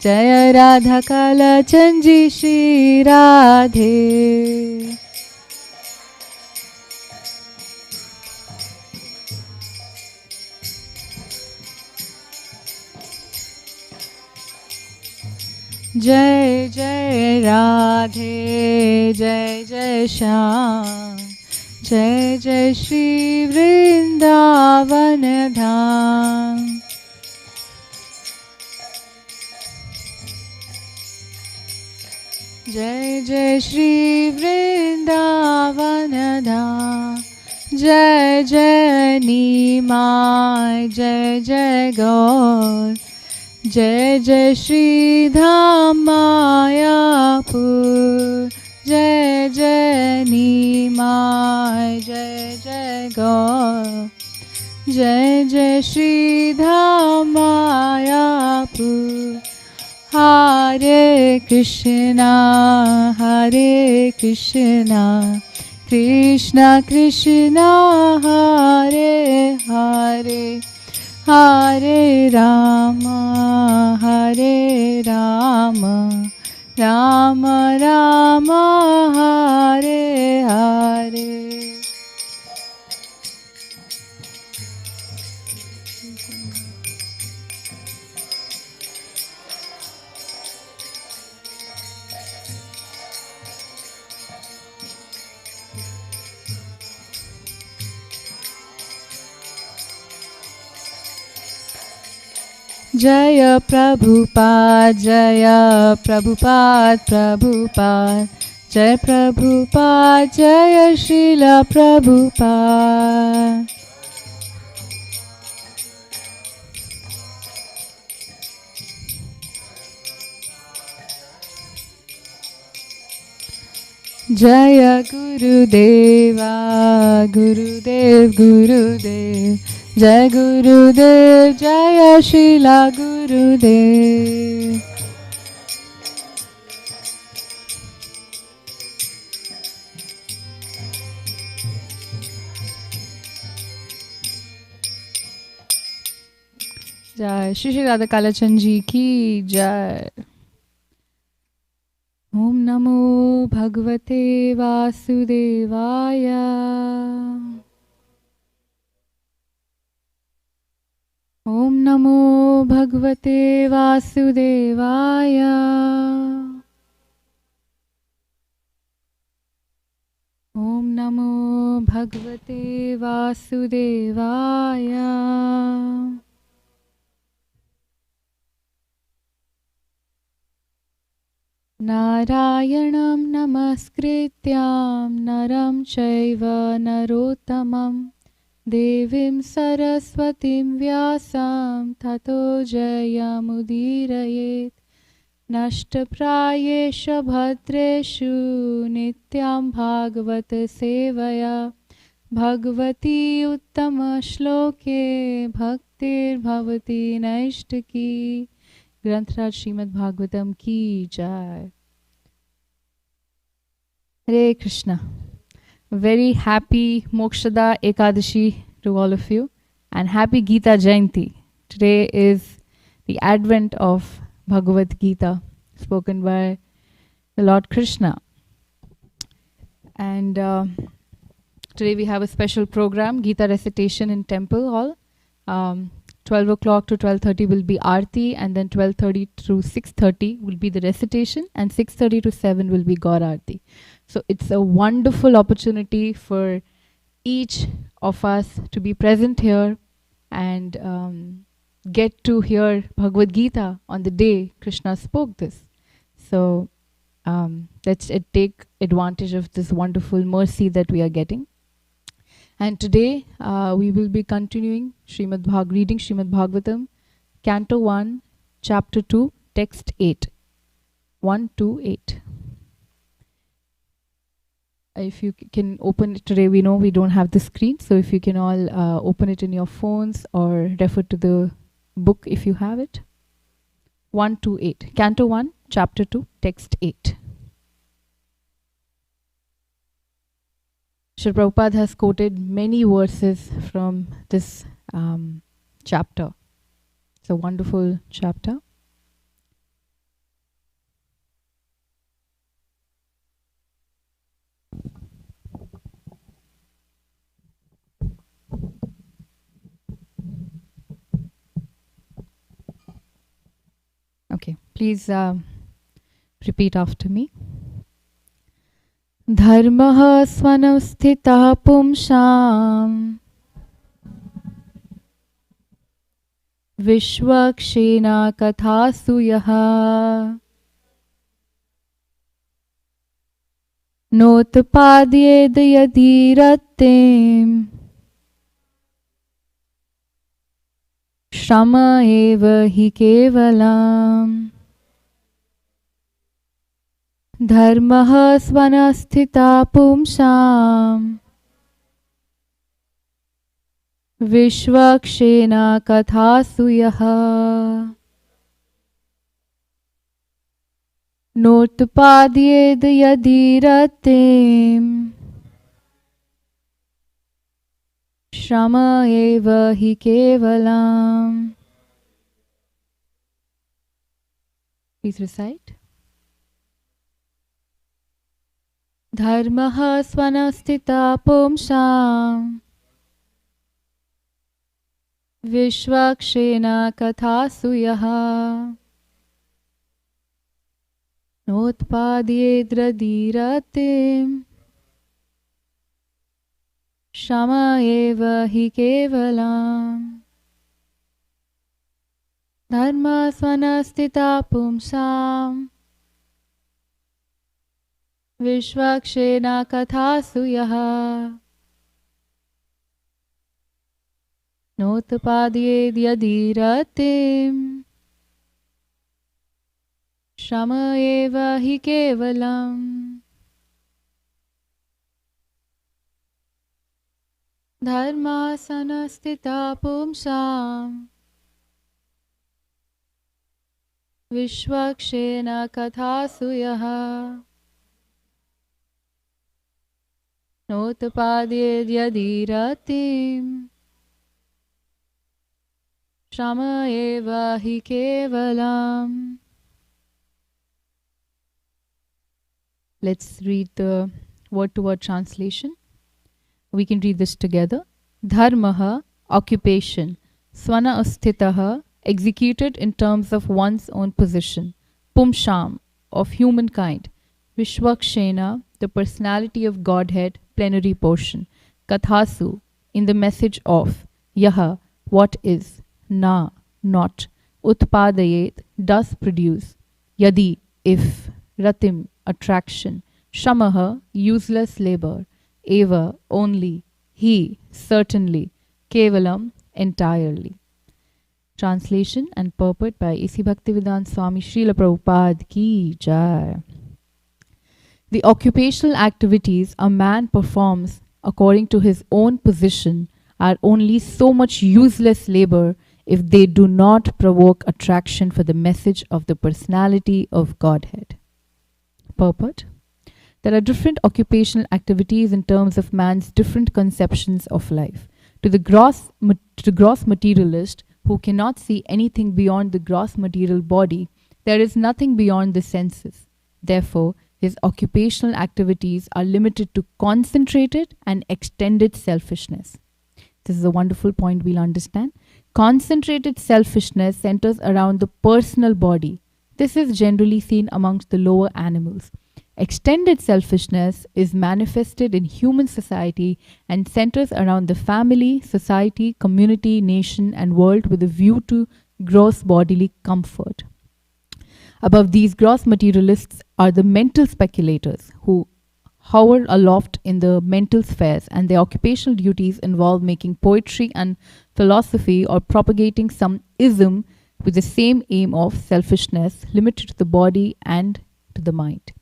Jaya Radha Kala Chanji Shri Radhe. Jai Jai Radhe, Jai Jai Shyam, Jai Jai Shri Vrindavan Dham. Jai Jai Shri Vrindavan Dham. Jai Jai Nimai, Jai Jai Gaur. Jai Jai Shri Dham Mayapur. Jai Jai Nimai, Jai Jai Gaur. Jai Jai Shri Dham Mayapur. Hare Krishna, Hare Krishna, Krishna Krishna, Hare Hare. Hare Rama, Hare Rama, Rama Rama, Hare Hare. Jaya Prabhupada, Jaya Prabhupada, Prabhupada, Jaya Prabhupada, Jaya Srila Prabhupada. Jaya Gurudeva, Gurudev, Gurudev. Jai Gurudev, Jaya Srila Gurudev. Jai Shri Shri Radha Kalachandji ki Jai. Om Namo Bhagavate Vasudevaya. Om Namo Bhagavate Vasudevaya. Om Namo Bhagavate Vasudevaya. Narayanam namaskrityam naram chaiva narottamam Devim Saraswatim Vyasam Tato Jayamudirayet Nashtaprayesha Bhadreshu Nityam Bhagavata Sevaya Bhagavati Uttama Shloke Bhaktir Bhavati Naishtaki. Grantraj Srimad Bhagavatam ki Jai. Hare Krishna. Very happy Mokshada Ekadashi to all of you, and happy Gita Jayanti. Today is the advent of Bhagavad Gita spoken by the Lord Krishna. And today we have a special program, Gita recitation in Temple Hall. 12 o'clock to 12:30 will be Aarti, and then 12:30 to 6:30 will be the recitation, and 6:30 to 7 will be Gaur Aarti. So it's a wonderful opportunity for each of us to be present here and get to hear Bhagavad Gita on the day Krishna spoke this. So let's take advantage of this wonderful mercy that we are getting. And today we will be continuing reading Srimad Bhagavatam, Canto 1, Chapter 2, Text 8. 1 to 8. If you can open it today, we know we don't have the screen, so if you can all open it in your phones or refer to the book if you have it. 1 to 8. Canto 1, Chapter 2, Text 8. Srila Prabhupada has quoted many verses from this chapter. It's a wonderful chapter. Okay, please repeat after me. Dharmah svanavstitah pumsham Vishwakshena kathasu yaha Notpadyed yadiratim Shrama eva hi kevalam. Dharmah svanasthita pumsham Vishwakshena kathasu yaha Notpadyed yadiratim Shrama eva hi kevalam. Please recite. Dharmah svanastita pumsham Vishwakshena kathasu yaha Notpadyedradiratim Shama eva hi kevalam. Dharma svanastita pumsam Vishwakshena kathasu yaha Notapadyedradiratim Shama eva hi kevalam. Dharma sanastita pumsam Vishwakshena kathasu yaha Notapadyedradiratim Shama eva hi kevalam. Let's read the word-to-word translation. We can read this together. Dharmaha, occupation. Swana asthitaha, executed in terms of one's own position. Pumsham, of humankind. Vishwakshena, the personality of Godhead, plenary portion. Kathasu, in the message of. Yaha, what is. Na, not. Utpadayet, does produce. Yadi, if. Ratim, attraction. Shamaha, useless labor. Eva, only. He, certainly. Kevalam, entirely. Translation and purport by A.C. Bhaktivedanta Swami Srila Prabhupada Ki Jai. The occupational activities a man performs according to his own position are only so much useless labor if they do not provoke attraction for the message of the personality of Godhead. Purport. There are different occupational activities in terms of man's different conceptions of life. To the gross materialist who cannot see anything beyond the gross material body, there is nothing beyond the senses. Therefore, his occupational activities are limited to concentrated and extended selfishness. This is a wonderful point we'll understand. Concentrated selfishness centers around the personal body. This is generally seen amongst the lower animals. Extended selfishness is manifested in human society and centers around the family, society, community, nation, and world with a view to gross bodily comfort. Above these gross materialists are the mental speculators who hover aloft in the mental spheres, and their occupational duties involve making poetry and philosophy or propagating some ism with the same aim of selfishness limited to the body and to the mind.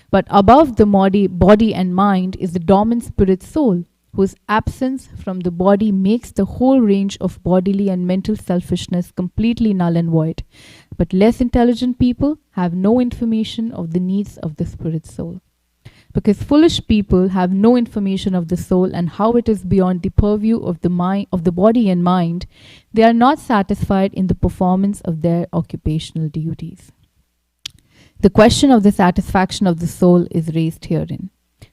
But above the body and mind is the dormant spirit soul, whose absence from the body makes the whole range of bodily and mental selfishness completely null and void. But less intelligent people have no information of the needs of the spirit soul. Because foolish people have no information of the soul and how it is beyond the purview of the mind, of the body and mind, they are not satisfied in the performance of their occupational duties. The question of the satisfaction of the soul is raised herein.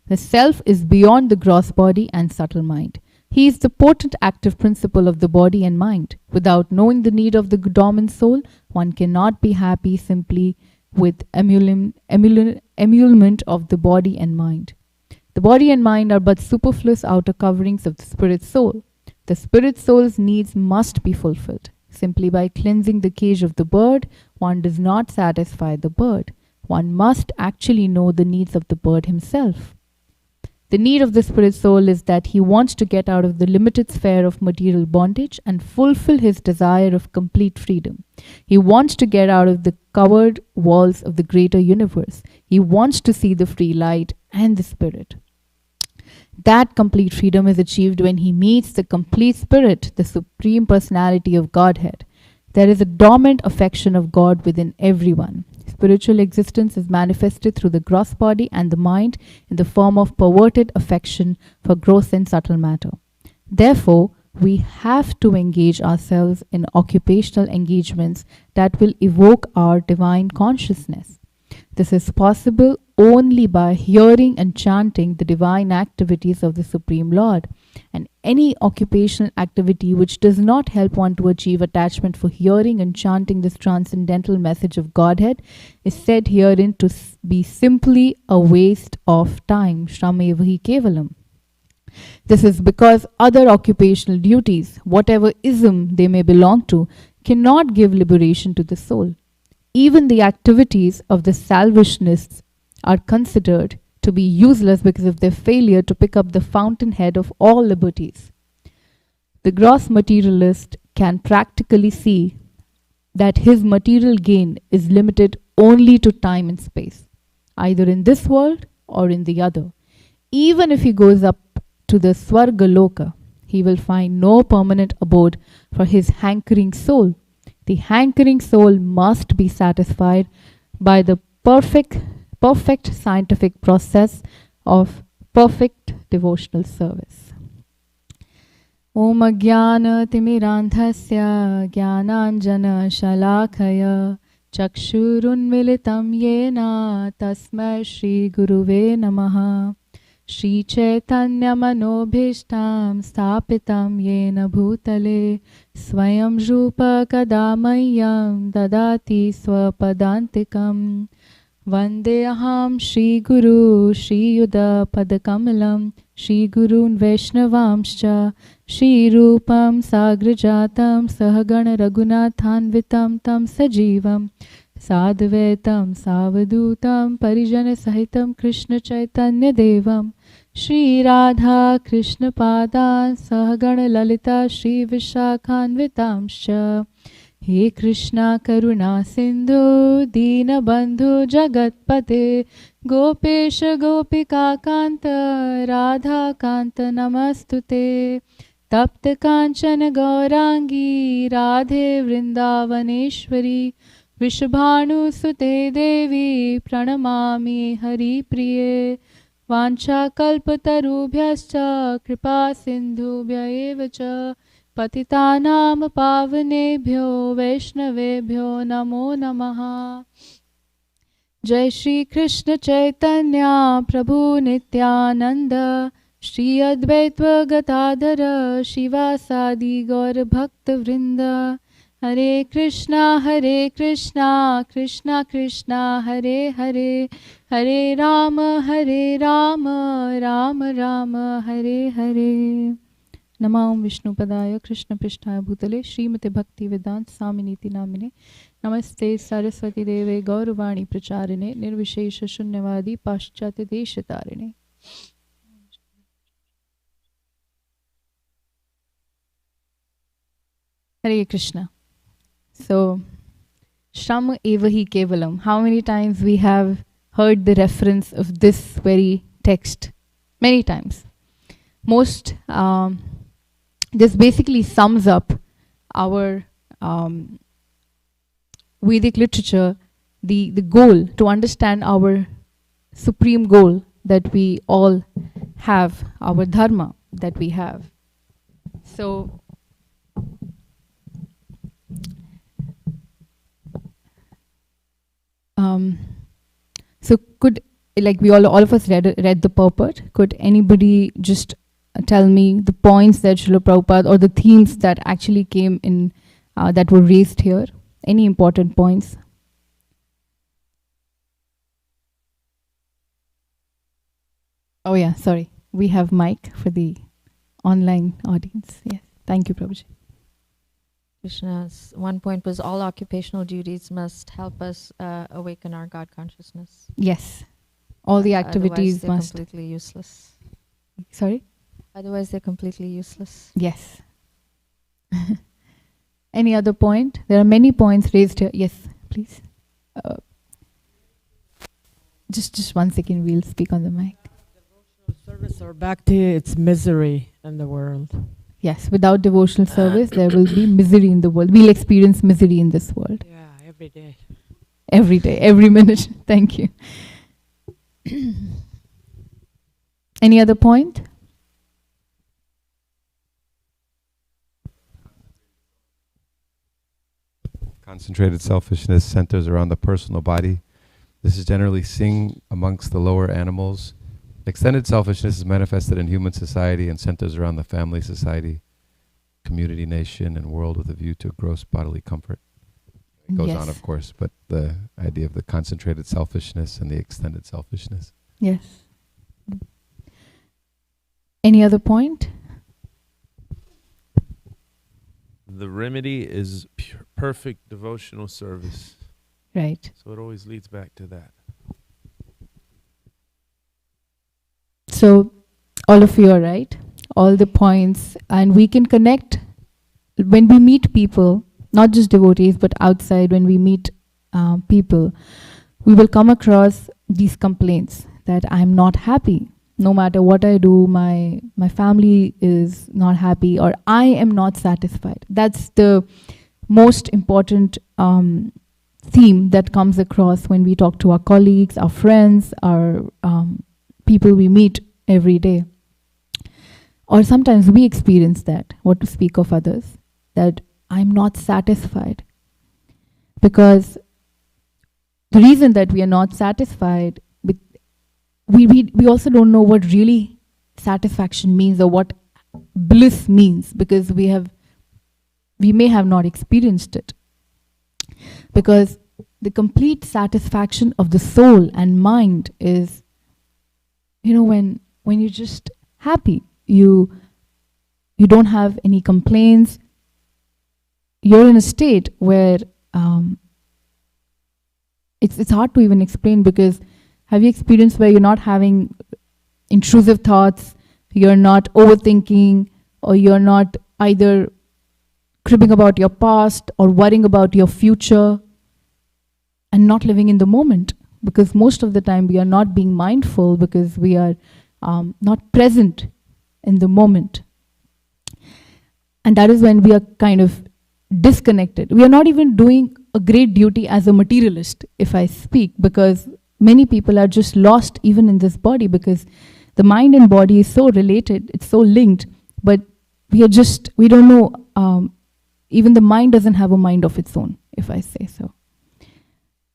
The self is beyond the gross body and subtle mind. He is the potent active principle of the body and mind. Without knowing the need of the dormant soul, one cannot be happy simply with emolument of the body and mind. The body and mind are but superfluous outer coverings of the spirit soul. The spirit soul's needs must be fulfilled. Simply by cleansing the cage of the bird, one does not satisfy the bird. One must actually know the needs of the bird himself. The need of the spirit soul is that he wants to get out of the limited sphere of material bondage and fulfill his desire of complete freedom. He wants to get out of the covered walls of the greater universe. He wants to see the free light and the spirit. That complete freedom is achieved when he meets the complete spirit, the supreme personality of Godhead. There is a dormant affection of God within everyone. Spiritual existence is manifested through the gross body and the mind in the form of perverted affection for gross and subtle matter. Therefore, we have to engage ourselves in occupational engagements that will evoke our divine consciousness. This is possible only by hearing and chanting the divine activities of the Supreme Lord. And any occupational activity which does not help one to achieve attachment for hearing and chanting this transcendental message of Godhead is said herein to be simply a waste of time. Shramev hi kevalam. This is because other occupational duties, whatever ism they may belong to, cannot give liberation to the soul. Even the activities of the salvationists are considered to be useless because of their failure to pick up the fountainhead of all liberties. The gross materialist can practically see that his material gain is limited only to time and space, either in this world or in the other. Even if he goes up to the Swargaloka, he will find no permanent abode for his hankering soul. The hankering soul must be satisfied by the perfect scientific process of perfect devotional service. Om Jnana Timirandhasya Jnananjana Shalakaya Chakshurunmilitam Yena Tasmai Shri Guruve Namaha Shri Chaitanya Manobhishtam Sthapitam Yena Bhutale Swayam Rupa Kadamayam Dadati Swapadantikam Vandeham Shri Guru Shri Yuda Padakamalam Shri Gurun Vaishnavamscha Shri Rupam Sagrajatam Sahagana Raghunathanvitam Tam Sajivam Sadhvetam Savadutam Parijana Sahitam Krishna Chaitanya Devam Shri Radha Krishna Padan Sahagana Lalita Shri Vishakhanvitamscha He Krishna Karuna Sindhu Dina Bandhu Jagatpate Gopesha Gopika Kanta Radha Kanta Namastute Tapta Kanchana Gaurangi Radhe Vrindavaneshwari Vishabhanu Sute Devi Pranamami Hari Priye Vancha Kalpatarubhyascha Kripa Sindhubhya evacha Patitanam Pavanebhyo Vaishnavebhyo Namo Namaha Jai Shri Krishna Chaitanya Prabhu Nityananda Shri Advaitva Gatadhara Shivasadi Gaur Bhakta Vrinda Hare Krishna Krishna Krishna Hare Hare Hare Rama Rama Rama Hare Hare Namam Vishnu Padaya Krishna Prishtaya Bhutale Srimate Bhakti Vedant Saminiti Namine Namaste Saraswati Deve Gauravani Pracharine Nirvishesha Shunyavadi Paschate Deshatarine. Hare Krishna. So, Shram Evahi Kevalam. How many times we have heard the reference of this very text? Many times. Most, this basically sums up our Vedic literature, the goal, to understand our supreme goal that we all have, our dharma that we have. So, so could, like we all of us read the purport, could anybody just tell me the points that Srila Prabhupada, or the themes that actually came in, that were raised here? Any important points? Oh yeah, sorry. We have mic for the online audience. Yes. Thank you, Prabhuji. Krishna's one point was all occupational duties must help us awaken our God consciousness. Yes. All the activities Otherwise must. they're completely useless. Sorry? Otherwise they're completely useless. Yes. Any other point? There are many points raised here. Yes, please. Just 1 second, we'll speak on the mic. Service or bhakti, it's misery in the world. Yes, without devotional service, there will be misery in the world. We'll experience misery in this world. Yeah, every day. Every day, every minute. Thank you. Any other point? Concentrated selfishness centers around the personal body. This is generally seen amongst the lower animals. Extended selfishness is manifested in human society and centers around the family, society, community, nation, and world with a view to gross bodily comfort. It goes on, of course, but the idea of the concentrated selfishness and the extended selfishness. Yes. Any other point? The remedy is perfect devotional service. Right. So it always leads back to that. So all of you are right, all the points, and we can connect when we meet people, not just devotees, but outside when we meet people, we will come across these complaints that I'm not happy. No matter what I do, my family is not happy, or I am not satisfied. That's the most important theme that comes across when we talk to our colleagues, our friends, our people we meet every day. Or sometimes we experience that, what to speak of others, that I'm not satisfied. Because the reason that we are not satisfied, we also don't know what really satisfaction means or what bliss means, because we may have not experienced it. Because the complete satisfaction of the soul and mind is, when you're just happy, you don't have any complaints, you're in a state where it's hard to even explain. Because have you experienced where you're not having intrusive thoughts, you're not overthinking, or you're not either cribbing about your past or worrying about your future, and not living in the moment? Because most of the time we are not being mindful, because we are not present in the moment. And that is when we are kind of disconnected. We are not even doing a great duty as a materialist, if I speak, because many people are just lost even in this body, because the mind and body is so related, it's so linked, but we don't know, even the mind doesn't have a mind of its own, if I say so.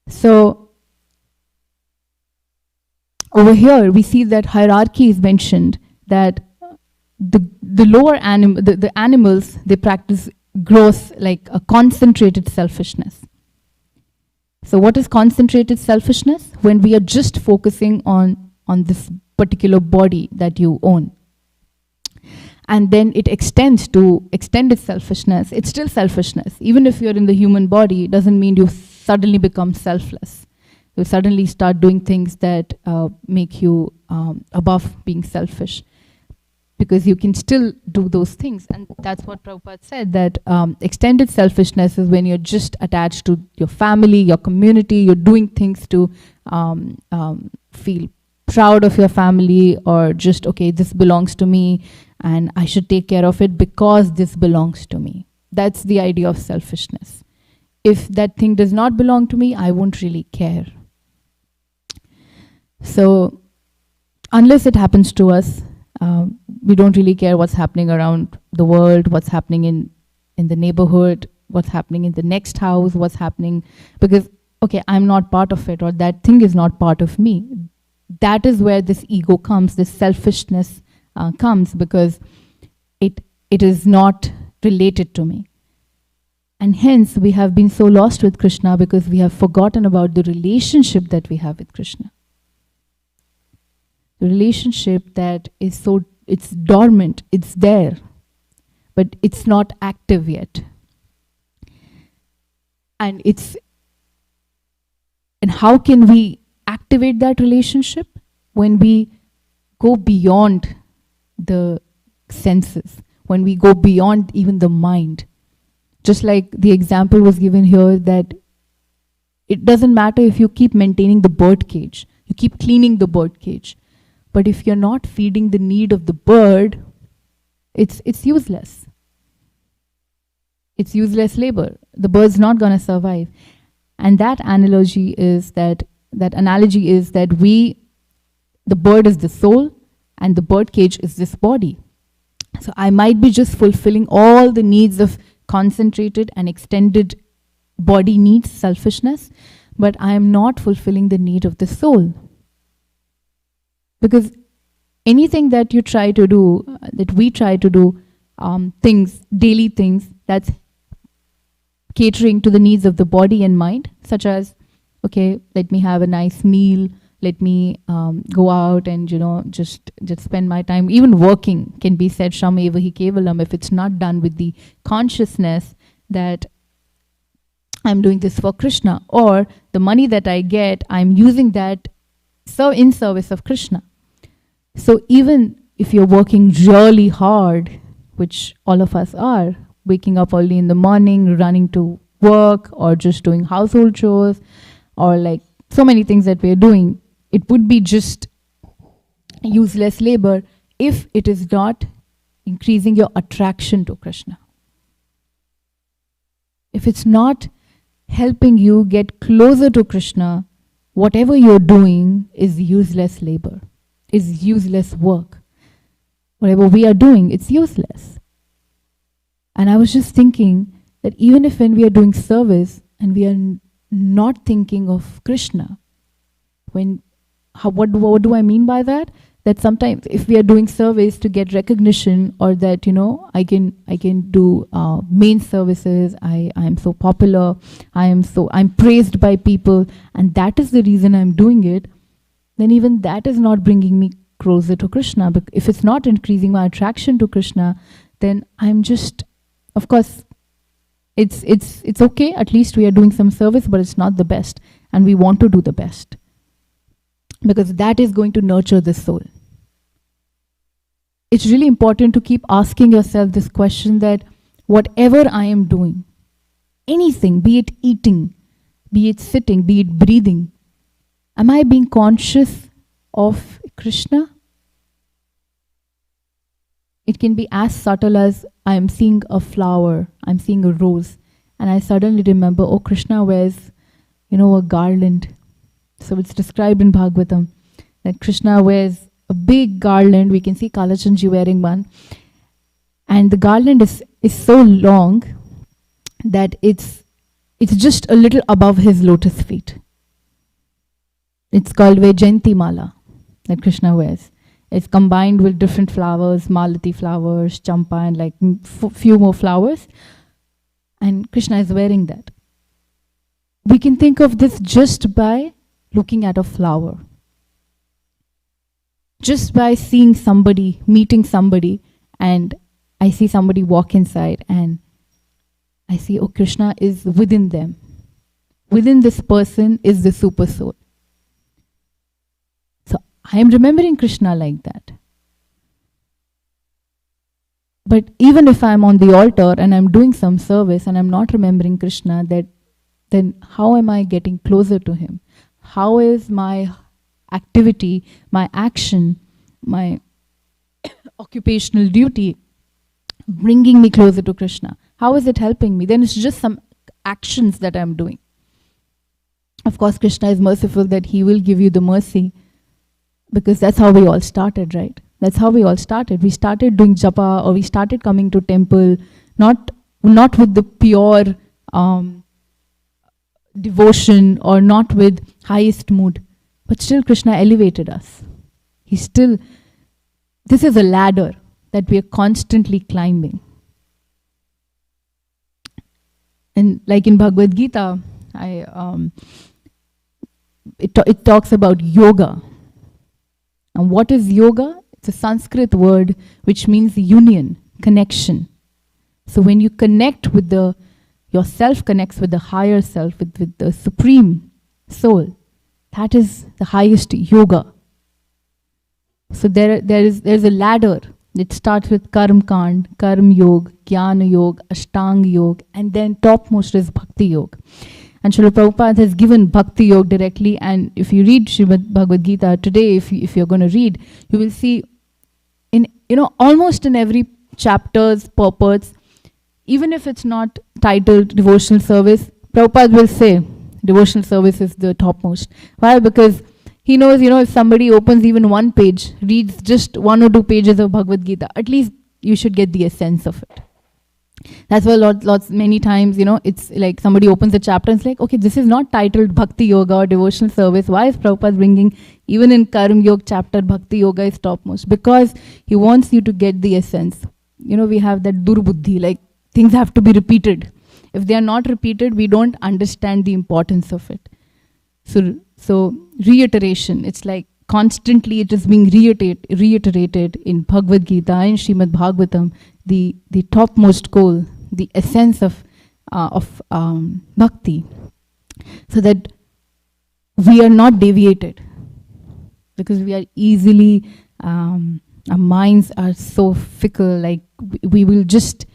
So over here we see that hierarchy is mentioned, that the lower the animals, they practice gross, like a concentrated selfishness. So what is concentrated selfishness? When we are just focusing on this particular body that you own. And then it extends to extended selfishness. It's still selfishness. Even if you're in the human body, it doesn't mean you suddenly become selfless. You suddenly start doing things that make you above being selfish. Because you can still do those things. And that's what Prabhupada said, that extended selfishness is when you're just attached to your family, your community, you're doing things to feel proud of your family, or just, okay, this belongs to me and I should take care of it because this belongs to me. That's the idea of selfishness. If that thing does not belong to me, I won't really care. So unless it happens to us, we don't really care what's happening around the world, what's happening in the neighborhood, what's happening in the next house, what's happening, because, okay, I'm not part of it, or that thing is not part of me. That is where this ego comes, this selfishness comes, because it is not related to me. And hence we have been so lost with Krishna because we have forgotten about the relationship that we have with Krishna. The relationship that is it's dormant, it's there, but it's not active yet. And how can we activate that relationship? When we go beyond the senses, when we go beyond even the mind. Just like the example was given here, that it doesn't matter if you keep maintaining the bird cage, you keep cleaning the bird cage, but if you're not feeding the need of the bird, it's useless. It's useless labor. The bird's not going to survive. And that analogy is that the bird is the soul and the bird cage is this body. So I might be just fulfilling all the needs of concentrated and extended body needs, selfishness, but I am not fulfilling the need of the soul. Because anything that you try to do, that we try to do, things, daily things, that's catering to the needs of the body and mind, such as, okay, let me have a nice meal, let me go out and, just spend my time. Even working can be said, Shrameva hi kevalam, if it's not done with the consciousness that I'm doing this for Krishna, or the money that I get, I'm using that in service of Krishna. So even if you're working really hard, which all of us are, waking up early in the morning, running to work, or just doing household chores, or like so many things that we're doing, it would be just useless labor if it is not increasing your attraction to Krishna. If it's not helping you get closer to Krishna, whatever you're doing is useless labor, is useless work. Whatever we are doing, it's useless. And I was just thinking that even if when we are doing service and we are not thinking of Krishna, what do I mean by that? That sometimes if we are doing service to get recognition, or that I can do main services, I am so popular, I'm praised by people, and that is the reason I'm doing it, then even that is not bringing me closer to Krishna. But if it's not increasing my attraction to Krishna, then I'm just, of course, it's okay, at least we are doing some service, but it's not the best, and we want to do the best, because that is going to nurture the soul. It's really important to keep asking yourself this question, that whatever I am doing, anything, be it eating, be it sitting, be it breathing, am I being conscious of Krishna? It can be as subtle as I am seeing a flower, I'm seeing a rose, and I suddenly remember, oh, Krishna wears, a garland. So it's described in Bhagavatam that Krishna wears a big garland. We can see Kalachandji wearing one. And the garland is so long that it's just a little above his lotus feet. It's called Vajayanti Mala that Krishna wears. It's combined with different flowers, Malati flowers, Champa, and like few more flowers. And Krishna is wearing that. We can think of this just by looking at a flower. Just by seeing somebody, meeting somebody, and I see somebody walk inside and I see, oh, Krishna is within them. Within this person is the super soul. So I am remembering Krishna like that. But even if I'm on the altar and I'm doing some service and I'm not remembering Krishna, then how am I getting closer to him? How is my activity, my action, my occupational duty bringing me closer to Krishna? How is it helping me? Then it's just some actions that I'm doing. Of course, Krishna is merciful that he will give you the mercy, because that's how we all started, right? That's how we all started. We started doing japa, or we started coming to temple, not with the pure devotion, or not with highest mood, but still Krishna elevated us. He still this is a ladder that we are constantly climbing. And like in Bhagavad Gita, it talks about yoga. And what is yoga? It's a Sanskrit word which means union, connection. So when you connect with yourself connects with the higher self, with the supreme soul, that is the highest yoga. So there's a ladder. It starts with Karm Kand, Karm Yoga, Jnana Yoga, Ashtanga Yoga, and then topmost is Bhakti Yoga. And Srila Prabhupada has given Bhakti Yoga directly, and if you read Srimad Bhagavad Gita today, if you're going to read, you will see almost in every chapter's purports, even if it's not titled devotional service, Prabhupada will say devotional service is the topmost. Why? Because he knows, if somebody opens even one page, reads just 1 or 2 pages of Bhagavad Gita, at least you should get the essence of it. That's why many times, it's like somebody opens a chapter and it's like, okay, this is not titled Bhakti Yoga or devotional service. Why is Prabhupada bringing, even in Karma Yoga chapter, Bhakti Yoga is topmost? Because he wants you to get the essence. We have that durbuddhi, like things have to be repeated. If they are not repeated, we don't understand the importance of it. So reiteration, it's like constantly it is being reiterated in Bhagavad Gita and Srimad Bhagavatam, the topmost goal, the essence of bhakti, so that we are not deviated, because we are easily, our minds are so fickle, like we will just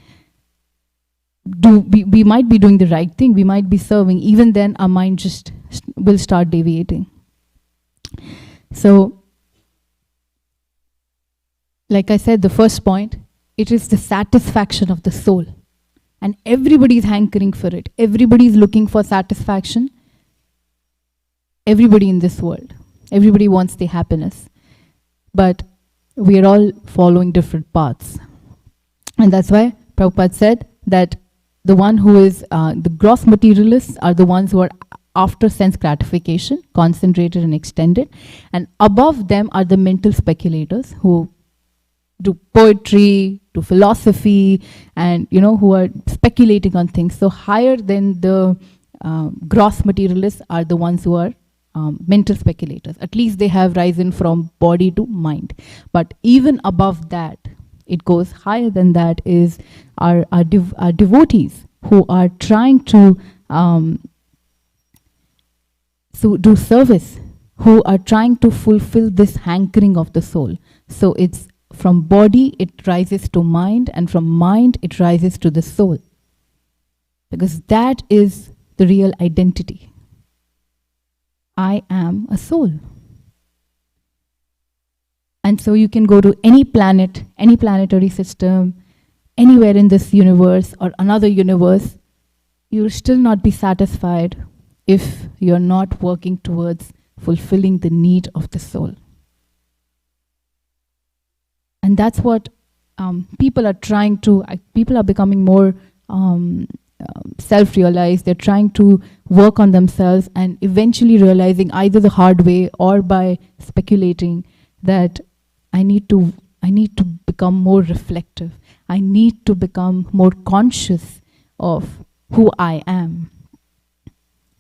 we might be doing the right thing, we might be serving, even then our mind just will start deviating. So, like I said, the first point, it is the satisfaction of the soul. And everybody is hankering for it. Everybody is looking for satisfaction. Everybody in this world. Everybody wants the happiness. But we are all following different paths. And that's why Prabhupada said that the one who is, the gross materialists are the ones who are after sense gratification, concentrated and extended. And above them are the mental speculators who do poetry, do philosophy, and who are speculating on things. So higher than the gross materialists are the ones who are mental speculators. At least they have risen from body to mind. But even above that, it goes higher than that, is our devotees who are trying to do service, who are trying to fulfill this hankering of the soul. So it's from body, it rises to mind, and from mind, it rises to the soul. Because that is the real identity. I am a soul. And so you can go to any planet, any planetary system, anywhere in this universe or another universe, you will still not be satisfied if you're not working towards fulfilling the need of the soul. And that's what people are trying to, people are becoming more self-realized. They're trying to work on themselves and eventually realizing, either the hard way or by speculating, that I need to become more reflective. I need to become more conscious of who I am.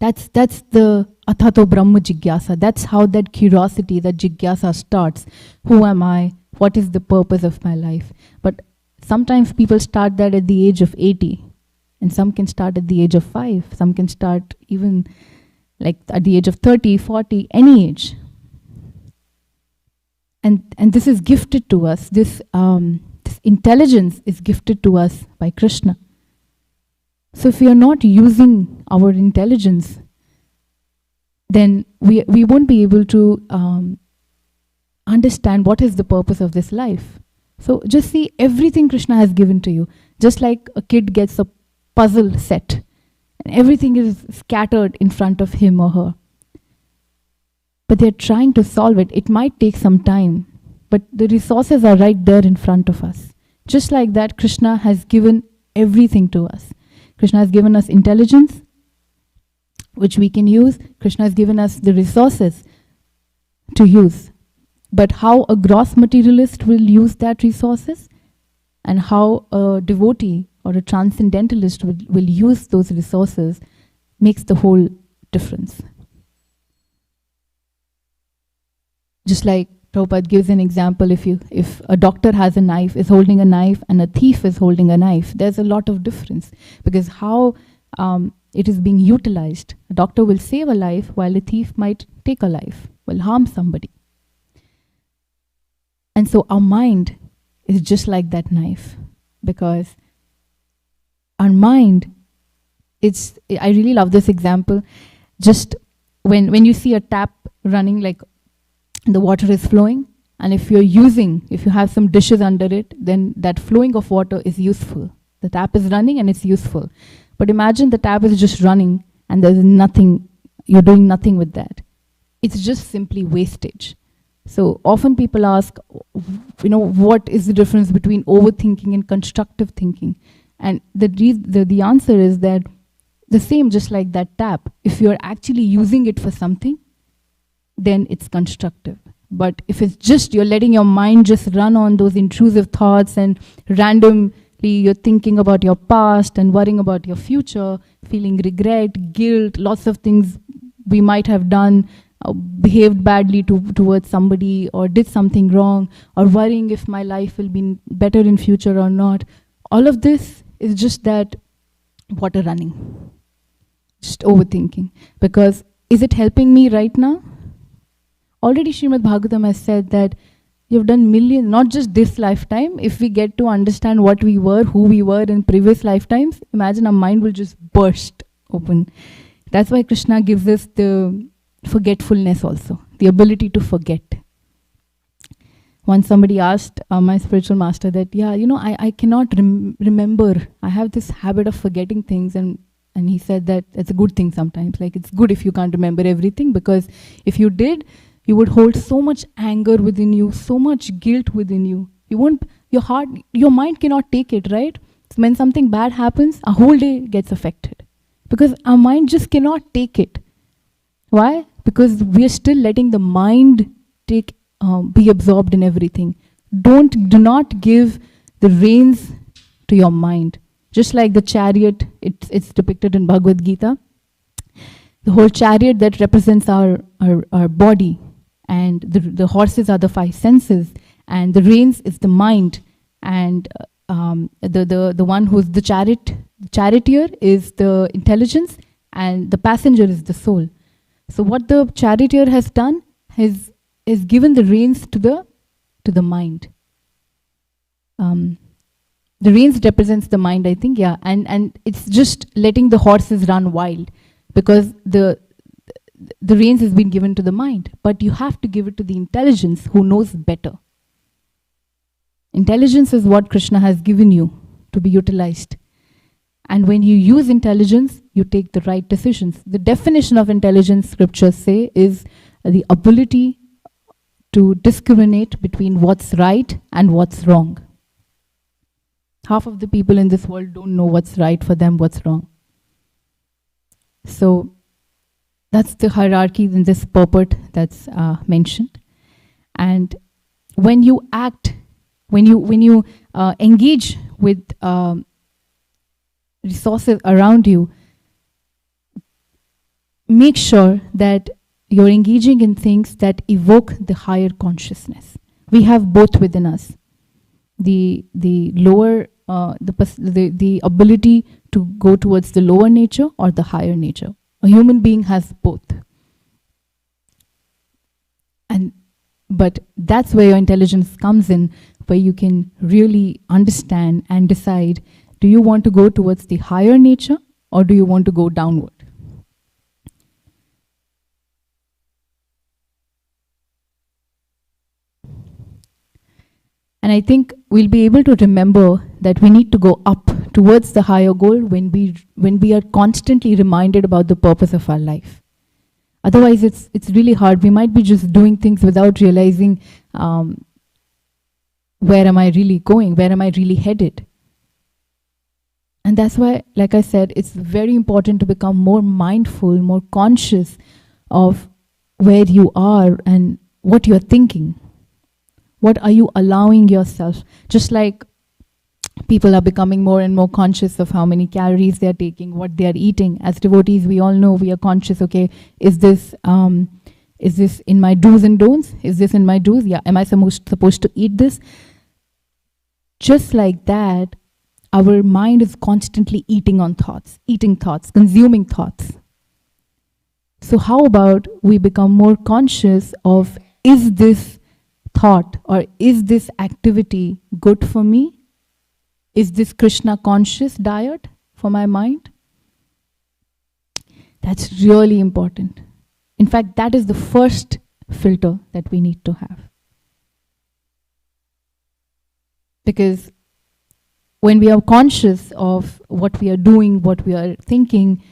That's the Athato Brahma Jigyasa. That's how that curiosity, that Jigyasa starts. Who am I? What is the purpose of my life? But sometimes people start that at the age of 80. And some can start at the age of 5. Some can start even like at the age of 30, 40, any age. And this is gifted to us. This intelligence is gifted to us by Krishna. So if we are not using our intelligence, then we won't be able to understand what is the purpose of this life. So just see everything Krishna has given to you. Just like a kid gets a puzzle set and everything is scattered in front of him or her. But they're trying to solve it. It might take some time, but the resources are right there in front of us. Just like that, Krishna has given everything to us. Krishna has given us intelligence, which we can use. Krishna has given us the resources to use. But how a gross materialist will use that resources and how a devotee or a transcendentalist will use those resources makes the whole difference. Just like Prabhupada gives an example, if a doctor has a knife, is holding a knife, and a thief is holding a knife, there's a lot of difference because how it is being utilized. A doctor will save a life while a thief might take a life, will harm somebody. And so our mind is just like that knife, because our mind, I really love this example. Just when you see a tap running, like the water is flowing, and if you have some dishes under it, then that flowing of water is useful. The tap is running and it's useful. But imagine the tap is just running and there's nothing, you're doing nothing with that. It's just simply wastage. So often people ask, what is the difference between overthinking and constructive thinking? And the answer is that the same, just like that tap. If you're actually using it for something, then it's constructive. But if it's just you're letting your mind just run on those intrusive thoughts and randomly you're thinking about your past and worrying about your future, feeling regret, guilt, lots of things we might have done, behaved badly towards somebody or did something wrong, or worrying if my life will be better in future or not. All of this is just that water running, just overthinking. Because is it helping me right now? Already Srimad Bhagavatam has said that you've done millions, not just this lifetime. If we get to understand what we were, who we were in previous lifetimes, imagine our mind will just burst open. That's why Krishna gives us the forgetfulness also, the ability to forget. Once somebody asked my spiritual master that, I cannot remember. I have this habit of forgetting things, and he said that it's a good thing sometimes. Like, it's good if you can't remember everything, because if you did, you would hold so much anger within you, so much guilt within you. Your mind cannot take it, right? So when something bad happens, our whole day gets affected because our mind just cannot take it. Why? Because we are still letting the mind be absorbed in everything. Do not give the reins to your mind. Just like the chariot, it's depicted in Bhagavad Gita. The whole chariot that represents our body, and the horses are the five senses, and the reins is the mind, and the one who's the charioteer is the intelligence, and the passenger is the soul. So what the charioteer has done is given the reins to the mind. The reins represents the mind, I think, yeah, and it's just letting the horses run wild, because the reins has been given to the mind, but you have to give it to the intelligence who knows better. Intelligence is what Krishna has given you to be utilized. And when you use intelligence, you take the right decisions. The definition of intelligence, scriptures say, is the ability to discriminate between what's right and what's wrong. Half of the people in this world don't know what's right for them, what's wrong. So that's the hierarchy in this purport that's mentioned. And when you act, when you engage with resources around you, make sure that you're engaging in things that evoke the higher consciousness. We have both within us. The lower, the ability to go towards the lower nature or the higher nature. A human being has both. But that's where your intelligence comes in, where you can really understand and decide, do you want to go towards the higher nature or do you want to go downward? And I think we'll be able to remember that we need to go up towards the higher goal when we are constantly reminded about the purpose of our life. Otherwise, it's really hard. We might be just doing things without realizing where am I really going? Where am I really headed? And that's why, like I said, it's very important to become more mindful, more conscious of where you are and what you're thinking. What are you allowing yourself? Just like people are becoming more and more conscious of how many calories they are taking, what they are eating. As devotees, we all know we are conscious, okay, is this in my do's and don'ts? Is this in my do's? Yeah, am I supposed to eat this? Just like that, our mind is constantly eating thoughts, consuming thoughts. So how about we become more conscious of, is this thought or is this activity good for me? Is this Krishna conscious diet for my mind? That's really important. In fact, that is the first filter that we need to have. Because when we are conscious of what we are doing, what we are thinking,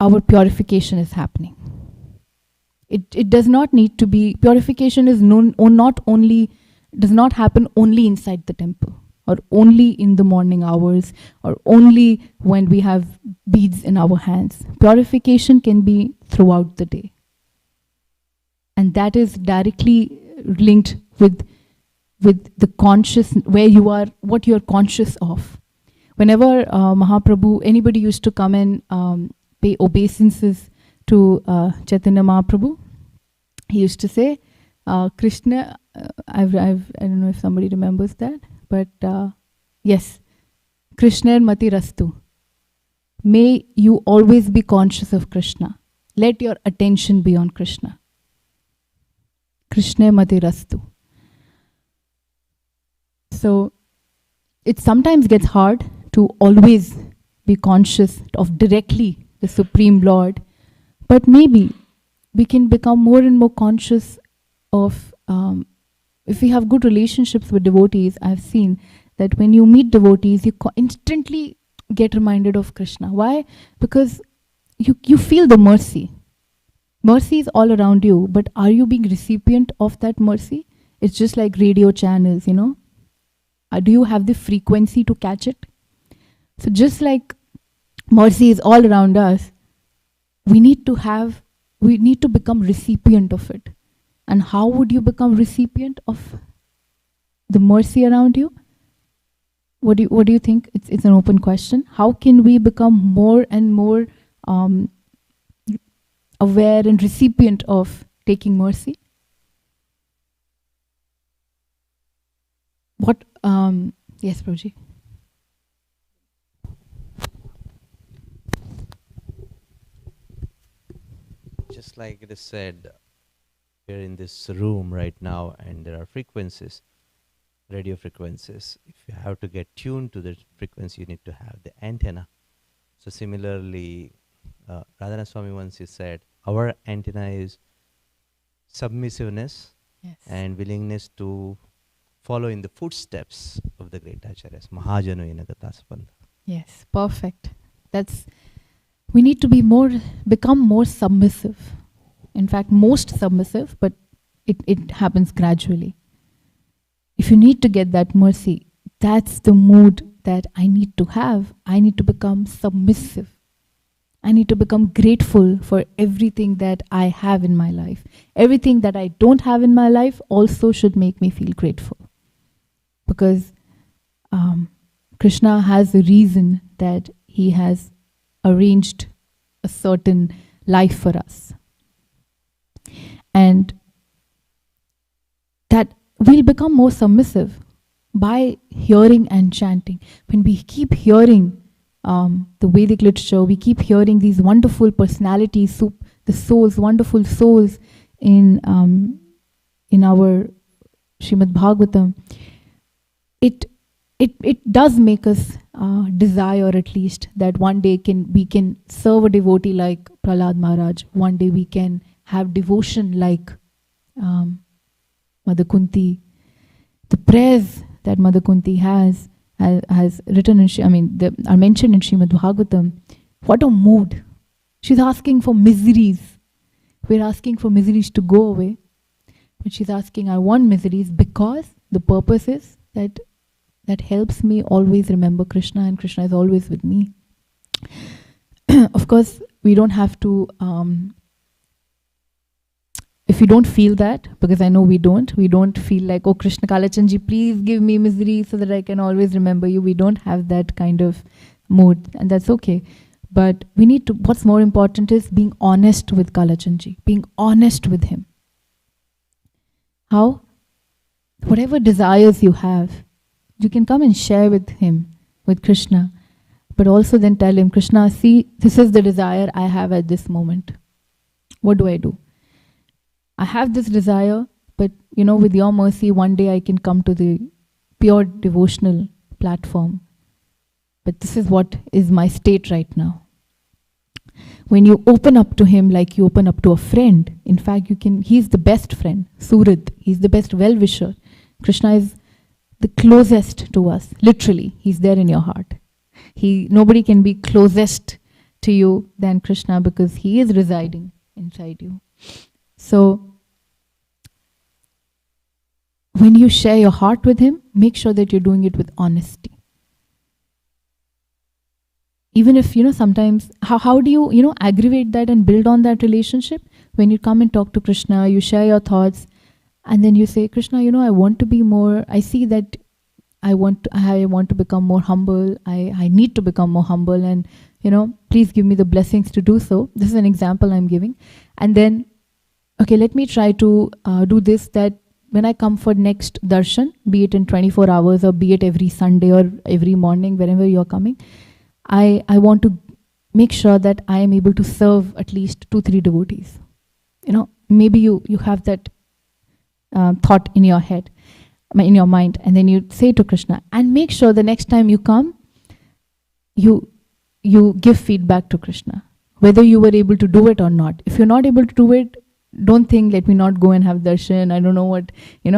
our purification is happening. It does not need to be, purification is does not happen only inside the temple, or only in the morning hours, or only when we have beads in our hands. Purification can be throughout the day. And that is directly linked with the conscious, where you are, what you are conscious of. Whenever Mahaprabhu, anybody used to come and pay obeisances to Chaitanya Mahaprabhu, he used to say, Krishna, I don't know if somebody remembers that, but yes, Krishna Mati Rastu. May you always be conscious of Krishna. Let your attention be on Krishna. Krishna Mati Rastu. So it sometimes gets hard to always be conscious of directly the Supreme Lord, but maybe we can become more and more conscious of, if we have good relationships with devotees. I've seen that when you meet devotees, you instantly get reminded of Krishna. Why? Because you feel the mercy. Mercy is all around you, but are you being recipient of that mercy? It's just like radio channels, you know. Do you have the frequency to catch it? So just like mercy is all around us, we need to become recipient of it. And how would you become recipient of the mercy around you? What do you think? It's an open question. How can we become more and more aware and recipient of taking mercy? What? Yes, Prabhuji. Just like it is said, we're in this room right now and there are frequencies, radio frequencies. If you have to get tuned to the frequency, you need to have the antenna. So similarly, Radhana Swami once said, our antenna is submissiveness, Yes. and willingness to follow in the footsteps of the great acharyas. Mahajano Yanagatasapanda. Yes, perfect. We need to become more submissive. In fact, most submissive, but it happens gradually. If you need to get that mercy, that's the mood that I need to have. I need to become submissive. I need to become grateful for everything that I have in my life. Everything that I don't have in my life also should make me feel grateful. Because Krishna has a reason that he has arranged a certain life for us. And that we'll become more submissive by hearing and chanting. When we keep hearing the Vedic literature, we keep hearing these wonderful personalities, the souls, wonderful souls in our Srimad Bhagavatam, it does make us desire, at least, that one day we can serve a devotee like Prahlad Maharaj. One day we can have devotion like Mother Kunti. The prayers that Mother Kunti has written are mentioned in Srimad Bhagavatam. What a mood! She's asking for miseries. We're asking for miseries to go away, but she's asking, I want miseries because the purpose is that helps me always remember Krishna, and Krishna is always with me. Of course, we don't have to, if if you don't feel that, because I know we don't feel like, oh Krishna Kalachandji, please give me misery so that I can always remember you. We don't have that kind of mood, and that's okay. But we need to, what's more important is being honest with Kalachandji, being honest with him. How? Whatever desires you have, you can come and share with him, with Krishna, but also then tell him, Krishna, see, this is the desire I have at this moment. What do I do? I have this desire, but with your mercy, one day I can come to the pure devotional platform. But this is what is my state right now. When you open up to him like you open up to a friend, in fact, he's the best friend, Surat, he's the best well-wisher. Krishna is the closest to us, literally, he's there in your heart. Nobody can be closest to you than Krishna because he is residing inside you. So, when you share your heart with him, make sure that you're doing it with honesty. Even if, sometimes, how do you, aggravate that and build on that relationship? When you come and talk to Krishna, you share your thoughts, and then you say, Krishna, I want to be more, I see that I want to become more humble, I need to become more humble, and, please give me the blessings to do so. This is an example I'm giving. And then, okay, let me try to do this, that when I come for next darshan, be it in 24 hours or be it every Sunday or every morning, wherever you're coming, I want to make sure that I am able to serve at least 2-3 devotees. Maybe you have that thought in your head, in your mind, and then you say to Krishna, and make sure the next time you come, you give feedback to Krishna, whether you were able to do it or not. If you're not able to do it, don't think, let me not go and have darshan, I don't know what,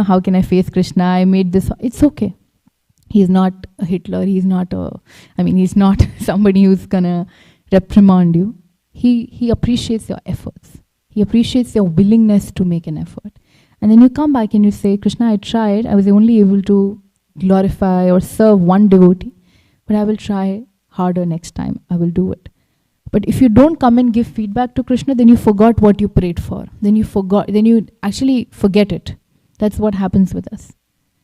how can I face Krishna, I made this. It's okay. He's not a Hitler, he's not somebody who's gonna reprimand you. He appreciates your efforts. He appreciates your willingness to make an effort. And then you come back and you say, Krishna, I tried, I was only able to glorify or serve one devotee, but I will try harder next time, I will do it. But if you don't come and give feedback to Krishna, then you forgot what you prayed for. Then you actually forget it. That's what happens with us.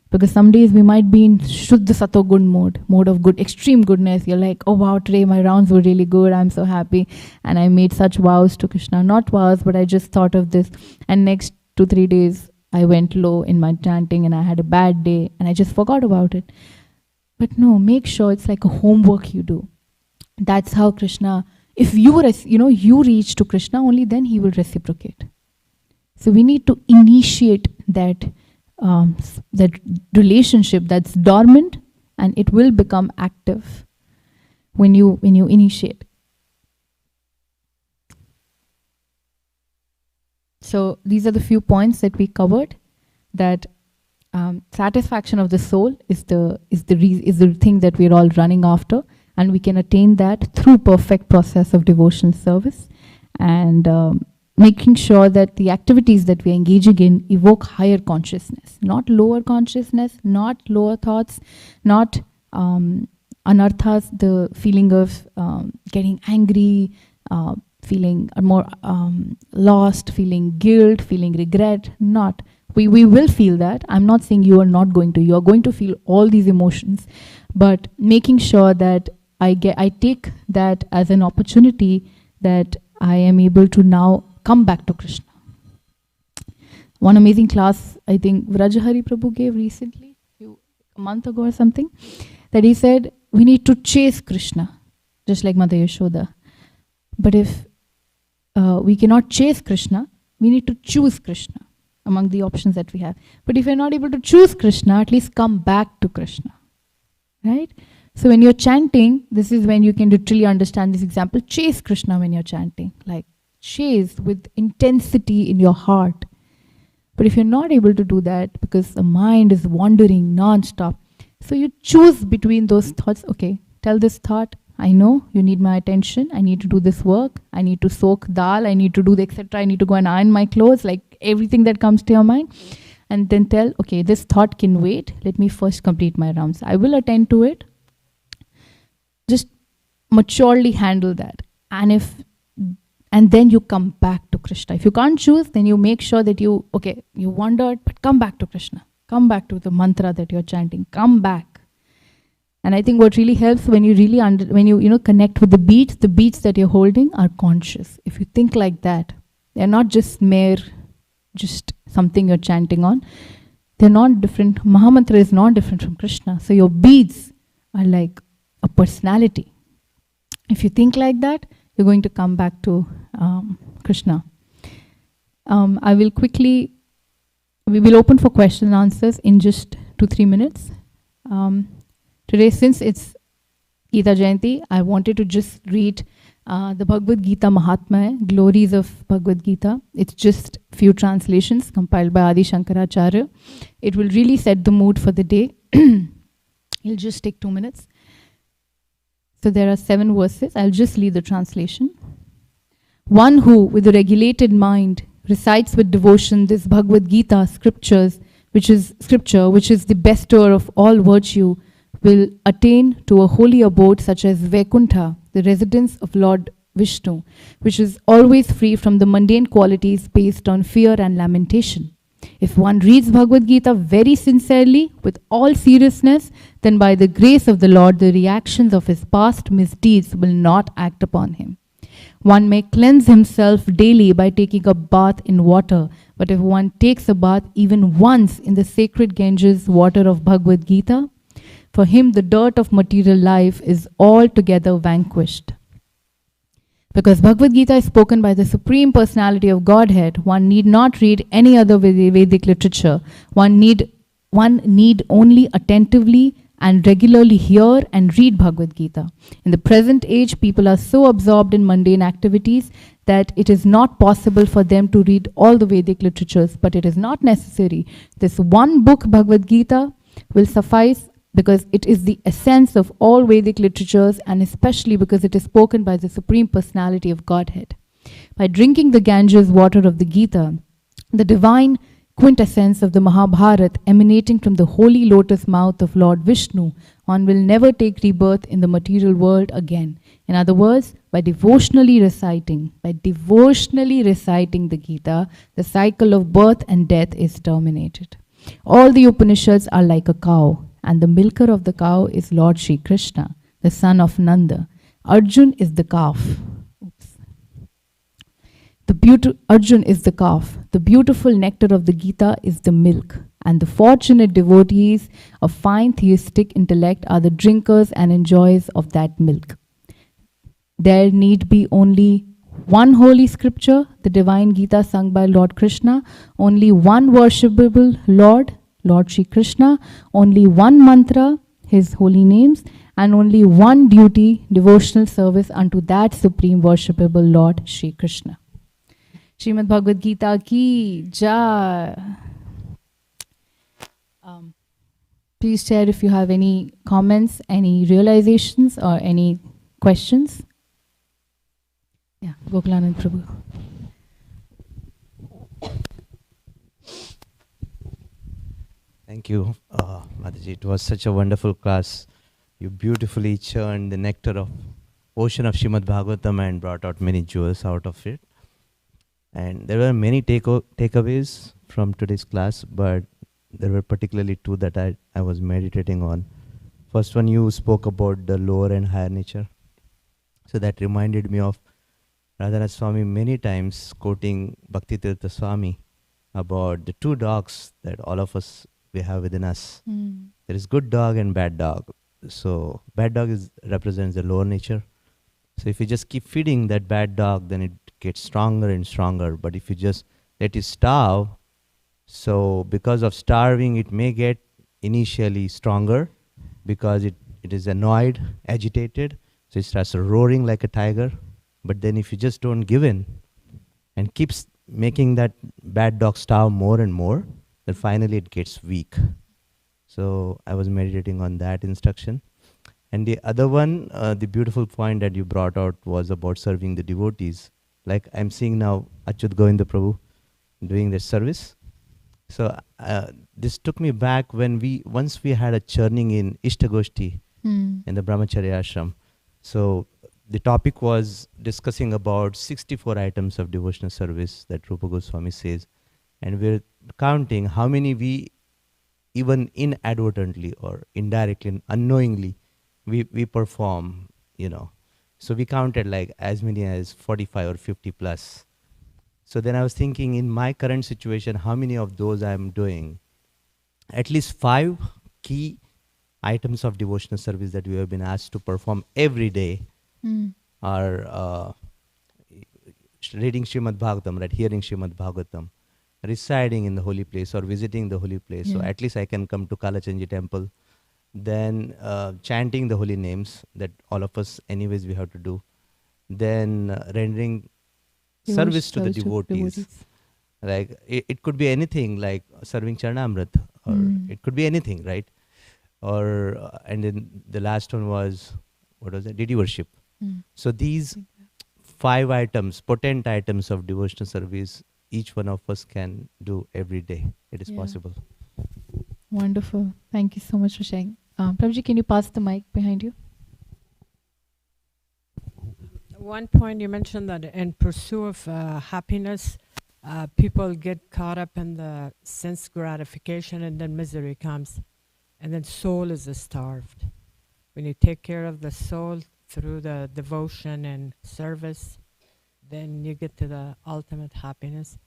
Because some days we might be in Shuddha Sato Gun mode of good, extreme goodness. You're like, oh wow, today my rounds were really good, I'm so happy. And I made such vows to Krishna. Not vows, but I just thought of this. And next 2-3 days, I went low in my chanting and I had a bad day and I just forgot about it. But no, make sure it's like a homework you do. That's how Krishna, if you reach to Krishna, only then he will reciprocate. So we need to initiate that relationship that's dormant, and it will become active when you initiate. So these are the few points that we covered. That satisfaction of the soul is the thing that we're all running after, and we can attain that through perfect process of devotion service, and making sure that the activities that we're engaging in evoke higher consciousness, not lower consciousness, not lower thoughts, not anarthas, the feeling of getting angry, feeling more lost, feeling guilt, feeling regret. Not. We will feel that. I'm not saying you are not going to. You are going to feel all these emotions, but making sure that I take that as an opportunity that I am able to now come back to Krishna. One amazing class, I think Vrajahari Prabhu gave recently, a month ago or something, that he said, we need to chase Krishna, just like Mother Yashoda. But if we cannot chase Krishna, we need to choose Krishna among the options that we have. But if you're not able to choose Krishna, at least come back to Krishna, right? So when you're chanting, this is when you can literally understand this example. Chase Krishna when you're chanting, like chase with intensity in your heart. But if you're not able to do that because the mind is wandering non-stop, so you choose between those thoughts. Okay, tell this thought, I know you need my attention, I need to do this work, I need to soak dal, I need to do the etc., I need to go and iron my clothes, like everything that comes to your mind. And then tell, okay, this thought can wait, let me first complete my rounds. I will attend to it. Just maturely handle that. And if And then you come back to Krishna. If you can't choose, then you make sure that you wandered, but come back to Krishna. Come back to the mantra that you're chanting. Come back. And I think what really helps when you really connect with the beats that you're holding are conscious. If you think like that, they're not just just something you're chanting on. They're not different. Mahamantra is not different from Krishna. So your beats are like a personality. If you think like that, you're going to come back to Krishna. We will open for question and answers in just 2-3 minutes. Today, since it's Gita Jayanti, I wanted to just read the Bhagavad Gita Mahatmya, glories of Bhagavad Gita. It's just few translations compiled by Adi Shankaracharya. It will really set the mood for the day. It'll just take 2 minutes. So there are 7 verses. I'll just leave the translation. One who, with a regulated mind, recites with devotion this Bhagavad Gita scripture, which is the bestower of all virtue, will attain to a holy abode such as Vaikuntha, the residence of Lord Vishnu, which is always free from the mundane qualities based on fear and lamentation. If one reads Bhagavad Gita very sincerely, with all seriousness, then by the grace of the Lord, the reactions of his past misdeeds will not act upon him. One may cleanse himself daily by taking a bath in water, but if one takes a bath even once in the sacred Ganges water of Bhagavad Gita, for him the dirt of material life is altogether vanquished. Because Bhagavad Gita is spoken by the Supreme Personality of Godhead, one need not read any other Vedic literature. One need only attentively and regularly hear and read Bhagavad Gita. In the present age, people are so absorbed in mundane activities that it is not possible for them to read all the Vedic literatures, but it is not necessary. This one book, Bhagavad Gita, will suffice, because it is the essence of all Vedic literatures, and especially because it is spoken by the Supreme Personality of Godhead. By drinking the Ganges water of the Gita, the divine quintessence of the Mahabharata emanating from the holy lotus mouth of Lord Vishnu, one will never take rebirth in the material world again. In other words, by devotionally reciting the Gita, the cycle of birth and death is terminated. All the Upanishads are like a cow, and the milker of the cow is Lord Shri Krishna, the son of Nanda. Arjun is the calf. Arjun is the calf. The beautiful nectar of the Gita is the milk, and the fortunate devotees of fine theistic intellect are the drinkers and enjoyers of that milk. There need be only one holy scripture, the divine Gita sung by Lord Krishna, only one worshipable Lord Shri Krishna, only one mantra, his holy names, and only one duty, devotional service unto that supreme worshipable Lord Shri Krishna. Srimad Bhagavad Gita ki jai. Please share if you have any comments, any realizations, or any questions. Yeah, Gokulanand Prabhu. Thank you, Mataji. It was such a wonderful class. You beautifully churned the nectar of ocean of Srimad Bhagavatam and brought out many jewels out of it. And there were many takeaways from today's class, but there were particularly 2 that I was meditating on. First one, you spoke about the lower and higher nature. So that reminded me of Radhanath Swami many times quoting Bhakti Tirtha Swami about the 2 dogs that all of us we have within us. There is good dog and bad dog. So bad dog represents the lower nature. So if you just keep feeding that bad dog, then it gets stronger and stronger. But if you just let it starve, so because of starving, it may get initially stronger because it is annoyed, agitated. So it starts roaring like a tiger. But then if you just don't give in and keeps making that bad dog starve more and more, then finally it gets weak. So I was meditating on that instruction. And the other one, the beautiful point that you brought out was about serving the devotees. Like I'm seeing now Achyut Govinda Prabhu doing this service. So this took me back when once we had a churning in Ishtagoshti in the Brahmacharya ashram. So the topic was discussing about 64 items of devotional service that Rupa Goswami says, and we're counting how many we, even inadvertently or indirectly and unknowingly, we perform, you know. So we counted like as many as 45 or 50 plus. So then I was thinking, in my current situation, how many of those I'm doing? At least 5 key items of devotional service that we have been asked to perform every day are reading Srimad Bhagavatam, right? Hearing Srimad Bhagavatam, residing in the holy place or visiting the holy place. So at least I can come to Kalachanji temple. Then chanting the holy names that all of us anyways we have to do. Then rendering service to the devotees. Like it could be anything, like serving Charanamrit, or it could be anything, right? Or and then the last one was, what was it? Deity worship. So these 5 items, potent items of devotional service, each one of us can do every day. It is possible. Wonderful. Thank you so much for sharing. Prabhuji, can you pass the mic behind you? One point you mentioned that in pursuit of happiness, people get caught up in the sense gratification, and then misery comes, and then soul is starved. When you take care of the soul through the devotion and service, then you get to the ultimate happiness.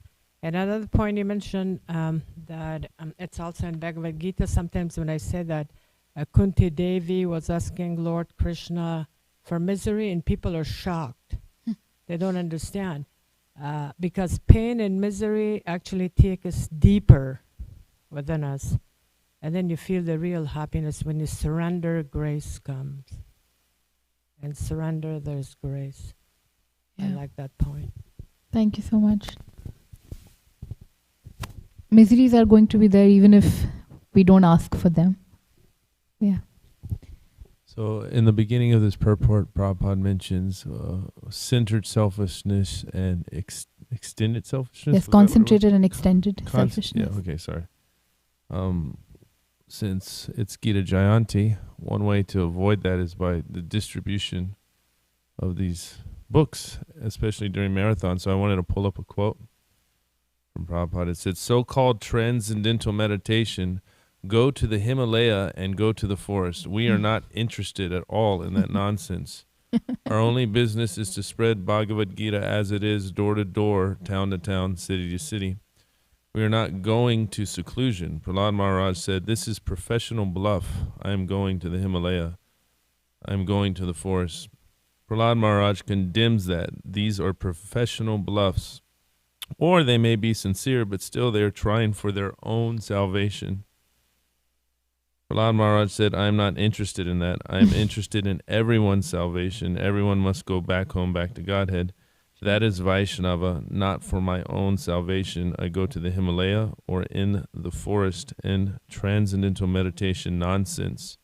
And another point you mentioned, that it's also in Bhagavad Gita. Sometimes when I say that Kunti Devi was asking Lord Krishna for misery, and people are shocked. They don't understand. Because pain and misery actually take us deeper within us. And then you feel the real happiness. When you surrender, grace comes. And surrender, there's grace. I like that point. Thank you so much. Miseries are going to be there even if we don't ask for them. Yeah. So in the beginning of this purport, Prabhupada mentions centered selfishness and extended selfishness. Yes, concentrated and extended selfishness. Yeah, okay, sorry. Since it's Gita Jayanti, one way to avoid that is by the distribution of these books, especially during marathon. So I wanted to pull up a quote from Prabhupada. It said, so-called transcendental meditation, go to the Himalaya and go to the forest. We are not interested at all in that nonsense. Our only business is to spread Bhagavad Gita as it is, door to door, town to town, city to city. We are not going to seclusion. Prahlad Maharaj said, this is professional bluff. I am going to the Himalaya. I am going to the forest. Prahlad Maharaj condemns that. These are professional bluffs. Or they may be sincere, but still they are trying for their own salvation. Prahlad Maharaj said, I am not interested in that. I am interested in everyone's salvation. Everyone must go back home, back to Godhead. That is Vaishnava, not for my own salvation. I go to the Himalaya or in the forest in transcendental meditation nonsense.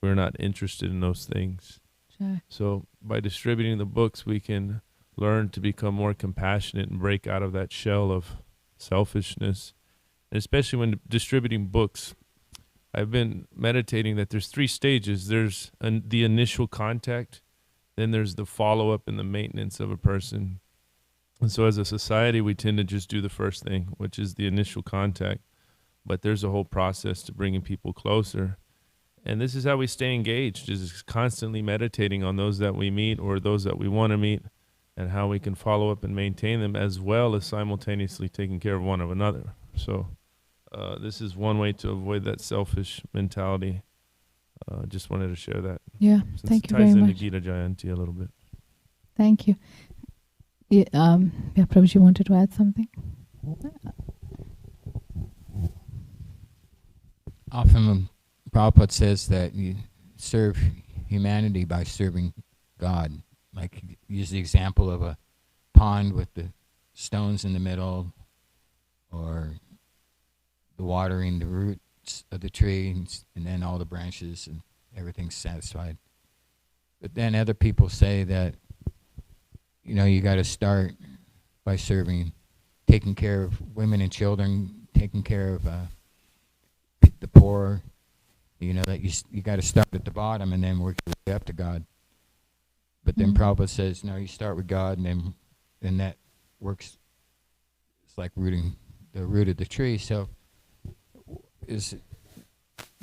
We're not interested in those things. Sure. So by distributing the books, we can learn to become more compassionate and break out of that shell of selfishness. And especially when distributing books, I've been meditating that there's 3 stages. There's the initial contact, then there's the follow-up and the maintenance of a person. And so as a society, we tend to just do the first thing, which is the initial contact. But there's a whole process to bringing people closer. And this is how we stay engaged, is constantly meditating on those that we meet or those that we want to meet, and how we can follow up and maintain them, as well as simultaneously taking care of one of another. So this is one way to avoid that selfish mentality. Just wanted to share that. Yeah, Since thank you it ties very into much. Gita Jayanti a little bit. Thank you. Yeah, Prabhuji wanted to add something? Often Prabhupada says that you serve humanity by serving God. Like, use the example of a pond with the stones in the middle, or the watering the roots of the trees, and then all the branches and everything's satisfied. But then other people say that, you know, you got to start by serving, taking care of women and children, taking care of the poor. You know, that you got to start at the bottom and then work your way up to God. But then Mm. Prabhupada says, no, you start with God, and then that works. It's like rooting the root of the tree. So,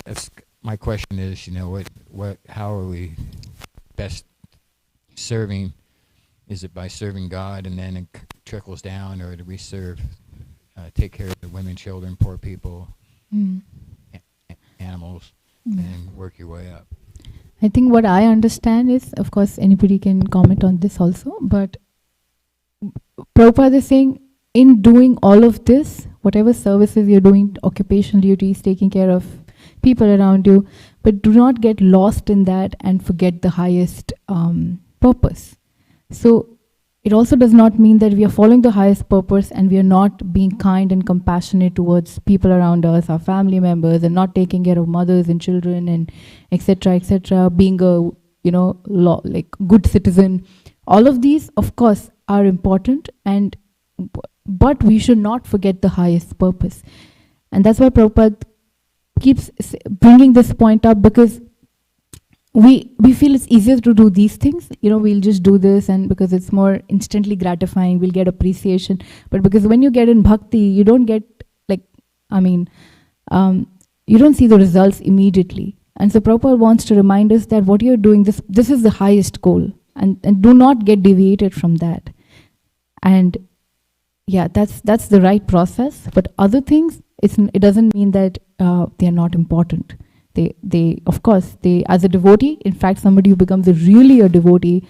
that's my question is, how are we best serving? Is it by serving God, and then it trickles down, or do we take care of the women, children, poor people, Mm. animals, Mm. and work your way up? I think what I understand is, of course, anybody can comment on this also, but Prabhupada is saying, in doing all of this, whatever services you're doing, occupational duties, taking care of people around you, but do not get lost in that and forget the highest purpose. So it also does not mean that we are following the highest purpose and we are not being kind and compassionate towards people around us, our family members, and not taking care of mothers and children, and etc., being a good citizen. All of these, of course, are important, but we should not forget the highest purpose. And that's why Prabhupada keeps bringing this point up, because we feel it's easier to do these things. We'll just do this, and because it's more instantly gratifying, we'll get appreciation. But because when you get in bhakti, you don't get you don't see the results immediately. And so Prabhupada wants to remind us that what you're doing, this is the highest goal, and do not get deviated from that. And yeah, that's the right process. But other things, it doesn't mean that they're not important. They of course, as a devotee, in fact, somebody who becomes really a devotee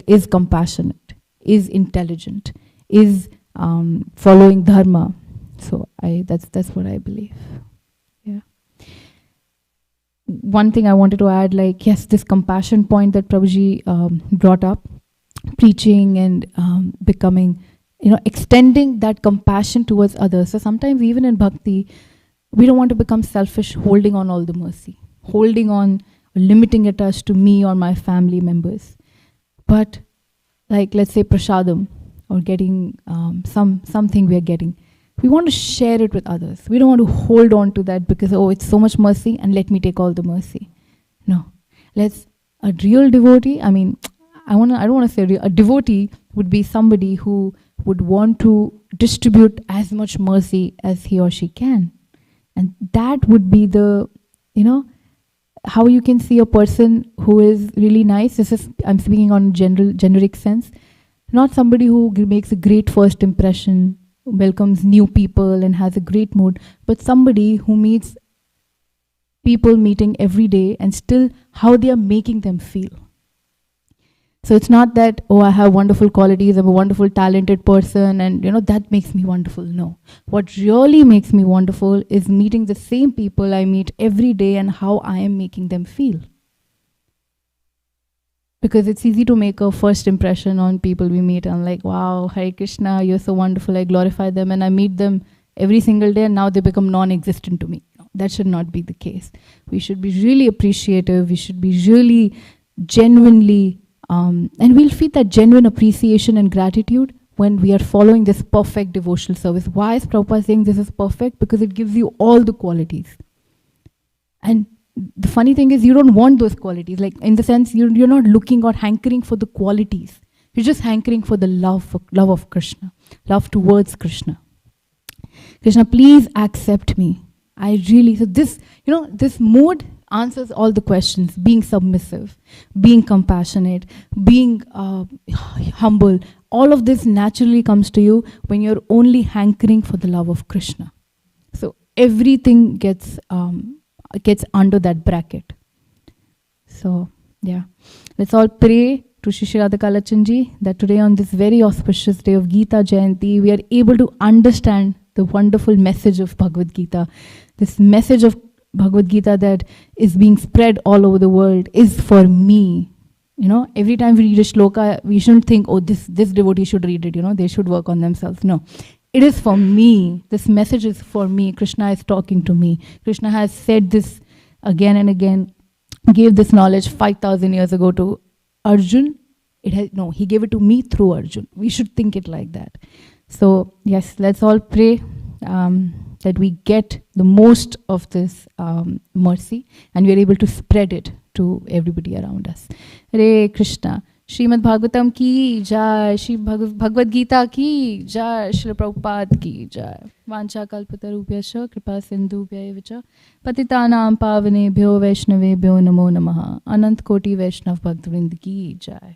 is compassionate, is intelligent, is following dharma. So that's what I believe. Yeah. One thing I wanted to add, yes, this compassion point that Prabhuji brought up, preaching and becoming, extending that compassion towards others. So sometimes even in bhakti, we don't want to become selfish, holding on all the mercy, holding on, limiting it us to me or my family members. But let's say prasadam, or getting something we are getting, we want to share it with others. We don't want to hold on to that because, it's so much mercy and let me take all the mercy. No. A real devotee, I don't want to say a devotee would be somebody who would want to distribute as much mercy as he or she can. And that would be the, how you can see a person who is really nice. I'm speaking on generic sense. Not somebody who makes a great first impression, welcomes new people and has a great mood, but somebody who meets people meeting every day and still how they are making them feel. So it's not that, I have wonderful qualities, I'm a wonderful, talented person, and that makes me wonderful. No. What really makes me wonderful is meeting the same people I meet every day and how I am making them feel. Because it's easy to make a first impression on people we meet. I'm like, wow, Hare Krishna, you're so wonderful, I glorify them, and I meet them every single day and now they become non-existent to me. That should not be the case. We should be really appreciative, we should be really genuinely and we'll feel that genuine appreciation and gratitude when we are following this perfect devotional service. Why is Prabhupada saying this is perfect? Because it gives you all the qualities. And the funny thing is, you don't want those qualities. In the sense, you're not looking or hankering for the qualities. You're just hankering for the love of Krishna, love towards Krishna. Krishna, please accept me. So this mode answers all the questions. Being submissive, being compassionate, being humble. All of this naturally comes to you when you're only hankering for the love of Krishna. So everything gets under that bracket. So yeah, let's all pray to Shri Radha Kalachandji that today on this very auspicious day of Gita Jayanti, we are able to understand the wonderful message of Bhagavad Gita. This message of Bhagavad Gita that is being spread all over the world is for me. Every time we read a shloka, we shouldn't think, this devotee should read it, they should work on themselves. No, it is for me. This message is for me. Krishna is talking to me. Krishna has said this again and again, gave this knowledge 5,000 years ago to Arjun. He gave it to me through Arjun. We should think it like that. So yes, let's all pray that we get the most of this mercy and we are able to spread it to everybody around us. Hare Krishna, Shrimad Bhagavatam की जय, श्री भगवद गीता की जय, श्री प्रभुपाद की जय। वांछा कल्पतरुभ्यश्च कृपा सिन्धुभ्यैव च पतितानां पावनेभ्यो वैष्णवेभ्यो नमो नमः। अनंत कोटि वैष्णव भक्तवृंद की जय।